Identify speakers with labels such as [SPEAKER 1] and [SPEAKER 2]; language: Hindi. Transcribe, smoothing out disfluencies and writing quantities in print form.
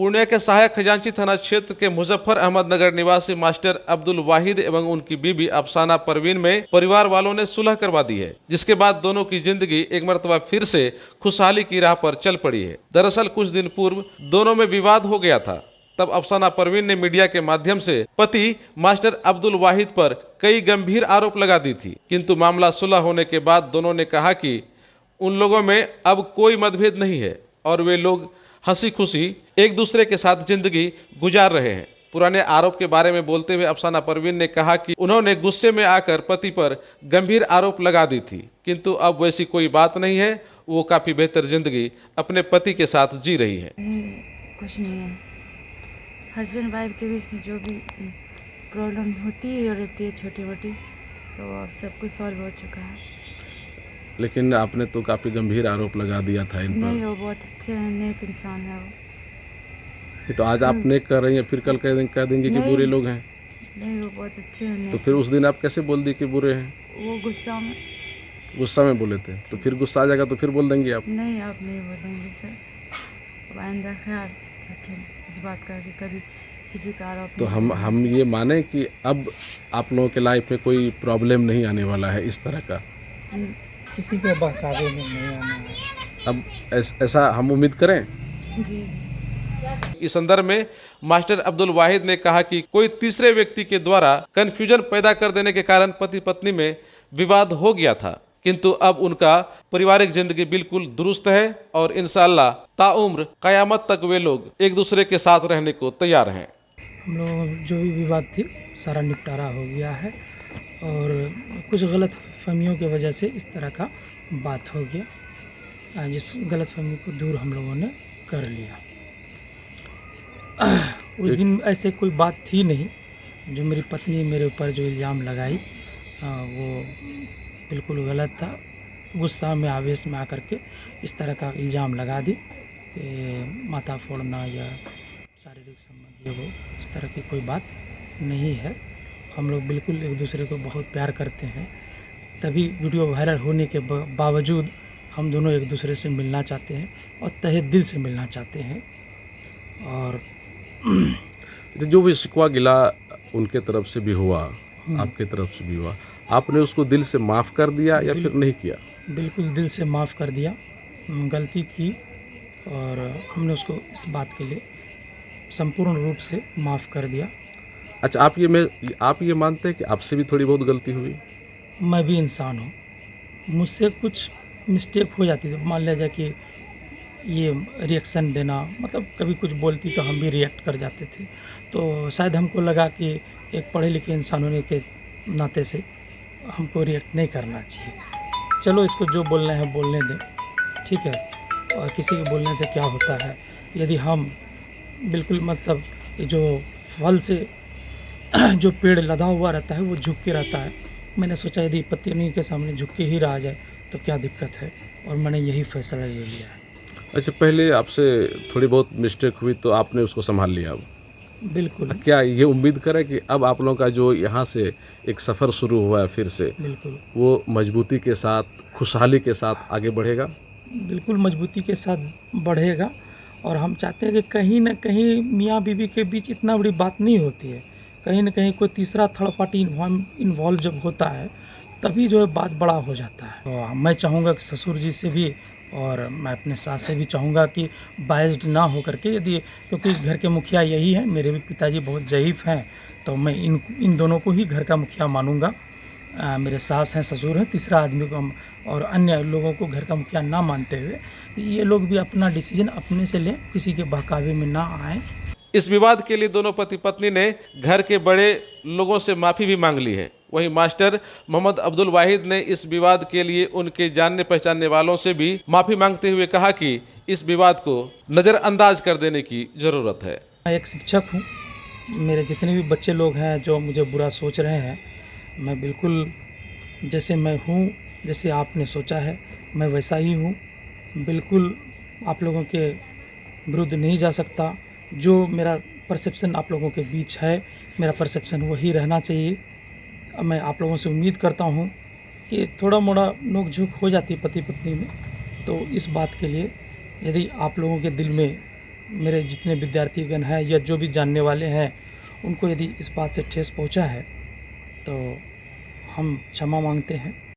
[SPEAKER 1] पूर्णिया के सहायक खजांची थाना क्षेत्र के मुजफ्फर अहमद नगर निवासी मास्टर अब्दुल वाहिद एवं उनकी बीबी अफसाना परवीन में परिवार वालों ने सुलह करवा दी है, जिसके बाद दोनों की जिंदगी एक मरतबा फिर से खुशहाली की राह पर चल पड़ी है। दरअसल कुछ दिन पूर्व दोनों में विवाद हो गया था। तब अफसाना परवीन ने मीडिया के माध्यम से पति मास्टर अब्दुल वाहिद पर कई गंभीर आरोप लगा दी थी, किंतु मामला सुलह होने के बाद दोनों ने कहा कि उन लोगों में अब कोई मतभेद नहीं है और वे लोग हंसी खुशी एक दूसरे के साथ जिंदगी गुजार रहे हैं। पुराने आरोप के बारे में बोलते हुए अफसाना परवीन ने कहा कि उन्होंने गुस्से में आकर पति पर गंभीर आरोप लगा दी थी, किंतु अब वैसी कोई बात नहीं है। वो काफी बेहतर जिंदगी अपने पति के साथ जी रही है।
[SPEAKER 2] कुछ नहीं है, हस्बैंड वाइफ के बीच में जो भी प्रॉब्लम होती है और रहती है छोटी मोटी, तो अब सब कुछ सॉल्व हो चुका है।
[SPEAKER 3] लेकिन आपने तो काफी गंभीर आरोप लगा दिया था इन पर।
[SPEAKER 2] नहीं, वो बहुत अच्छे नेक इंसान है वो।
[SPEAKER 3] ये तो आज आप नेक कर रही हैं, फिर कल कह देंगे कि बुरे लोग हैं।
[SPEAKER 2] नहीं, वो बहुत अच्छे हैं।
[SPEAKER 3] तो फिर उस दिन आप कैसे बोल दी कि बुरे हैं?
[SPEAKER 2] वो
[SPEAKER 3] गुस्सा में बोले थे, तो फिर गुस्सा आ जाएगा तो फिर बोल देंगे आप?
[SPEAKER 2] नहीं, आप नहीं बोलेंगे सर। अब आइंदा ख्याल रखें इस बात का कि कभी किसी का आरोप।
[SPEAKER 3] तो हम ये माने कि अब आप लोगों के लाइफ में कोई प्रॉब्लम नहीं आने वाला है इस तरह का?
[SPEAKER 4] किसी के बहकावे में नहीं आना है।
[SPEAKER 3] अब ऐसा हम उम्मीद करें।
[SPEAKER 2] जी।
[SPEAKER 1] इस संदर्भ में मास्टर अब्दुल वाहिद ने कहा कि कोई तीसरे व्यक्ति के द्वारा कंफ्यूजन पैदा कर देने के कारण पति पत्नी में विवाद हो गया था, किंतु अब उनका पारिवारिक जिंदगी बिल्कुल दुरुस्त है और इंशाअल्लाह ताउम्र कयामत तक वे लोग एक दूसरे के साथ रहने को तैयार हैं।
[SPEAKER 4] हम लोग जो भी विवाद थी सारा निपटारा हो गया है और कुछ गलत फहमियों की वजह से इस तरह का बात हो गया, जिस गलत फहमी को दूर हम लोगों ने कर लिया। उस दिन ऐसे कोई बात थी नहीं। जो मेरी पत्नी मेरे ऊपर जो इल्ज़ाम लगाई वो बिल्कुल गलत था। गुस्सा में आवेश में आकर के इस तरह का इल्ज़ाम लगा दी कि माथा फोड़ना या शारीरिक संबंध, ये वो इस तरह की कोई बात नहीं है। हम लोग बिल्कुल एक दूसरे को बहुत प्यार करते हैं, तभी वीडियो वायरल होने के बावजूद हम दोनों एक दूसरे से मिलना चाहते हैं और तहे दिल से मिलना चाहते हैं। और
[SPEAKER 3] जो भी शिकवा गिला उनके तरफ से भी हुआ, आपके तरफ से भी हुआ, आपने उसको दिल से माफ़ कर दिया या फिर नहीं किया?
[SPEAKER 4] बिल्कुल दिल से माफ़ कर दिया, गलती की और हमने उसको इस बात के लिए संपूर्ण रूप से माफ़ कर दिया।
[SPEAKER 3] अच्छा, आप ये मानते हैं कि आपसे भी थोड़ी बहुत गलती हुई?
[SPEAKER 4] मैं भी इंसान हूँ, मुझसे कुछ मिस्टेक हो जाती है। मान लिया जाए कि ये रिएक्शन देना, मतलब कभी कुछ बोलती तो हम भी रिएक्ट कर जाते थे, तो शायद हमको लगा कि एक पढ़े लिखे इंसान होने के नाते से हमको रिएक्ट नहीं करना चाहिए। चलो, इसको जो बोलना है बोलने दें, ठीक है। और किसी के बोलने से क्या होता है, यदि हम बिल्कुल मतलब जो फल से जो पेड़ लदा हुआ रहता है वो झुक के रहता है, मैंने सोचा यदि पत्नी के सामने झुक के ही रहा जाए तो क्या दिक्कत है, और मैंने यही फैसला ले लिया है।
[SPEAKER 3] अच्छा, पहले आपसे थोड़ी बहुत मिस्टेक हुई तो आपने उसको संभाल लिया। अब
[SPEAKER 4] बिल्कुल।
[SPEAKER 3] क्या ये उम्मीद करें कि अब आप लोगों का जो यहाँ से एक सफ़र शुरू हुआ है फिर से,
[SPEAKER 4] बिल्कुल
[SPEAKER 3] वो मजबूती के साथ, खुशहाली के साथ आगे बढ़ेगा?
[SPEAKER 4] बिल्कुल मजबूती के साथ बढ़ेगा। और हम चाहते हैं कि कहीं ना कहीं मियाँ बीवी के बीच इतना बड़ी बात नहीं होती है, कहीं ना कहीं कोई तीसरा थर्ड पार्टी इन्वॉल्व जब होता है तभी जो है बात बड़ा हो जाता है। तो मैं चाहूँगा कि ससुर जी से भी और मैं अपने सास से भी चाहूँगा कि बायस्ड ना हो करके, यदि क्योंकि घर के मुखिया यही हैं, मेरे भी पिताजी बहुत ज़ईफ़ हैं, तो मैं इन दोनों को ही घर का मुखिया मानूँगा। मेरे सास हैं, ससुर हैं, तीसरा आदमी को हम और अन्य लोगों को घर का मुखिया ना मानते हुए ये लोग भी अपना डिसीजन अपने से लें, किसी के बहकावे में ना आएँ।
[SPEAKER 1] इस विवाद के लिए दोनों पति पत्नी ने घर के बड़े लोगों से माफ़ी भी मांग ली है। वहीं मास्टर मोहम्मद अब्दुल वाहिद ने इस विवाद के लिए उनके जानने पहचानने वालों से भी माफ़ी मांगते हुए कहा कि इस विवाद को नज़रअंदाज कर देने की ज़रूरत है।
[SPEAKER 4] मैं एक शिक्षक हूँ, मेरे जितने भी बच्चे लोग हैं जो मुझे बुरा सोच रहे हैं, मैं बिल्कुल जैसे मैं हूँ, जैसे आपने सोचा है मैं वैसा ही हूँ। बिल्कुल आप लोगों के विरुद्ध नहीं जा सकता। जो मेरा परसेप्शन आप लोगों के बीच है, मेरा परसेप्शन वही रहना चाहिए। मैं आप लोगों से उम्मीद करता हूँ कि थोड़ा मोड़ा नोक झोंक हो जाती है पति पत्नी में, तो इस बात के लिए यदि आप लोगों के दिल में मेरे जितने विद्यार्थीगण हैं या जो भी जानने वाले हैं उनको यदि इस बात से ठेस पहुंचा है तो हम क्षमा मांगते हैं।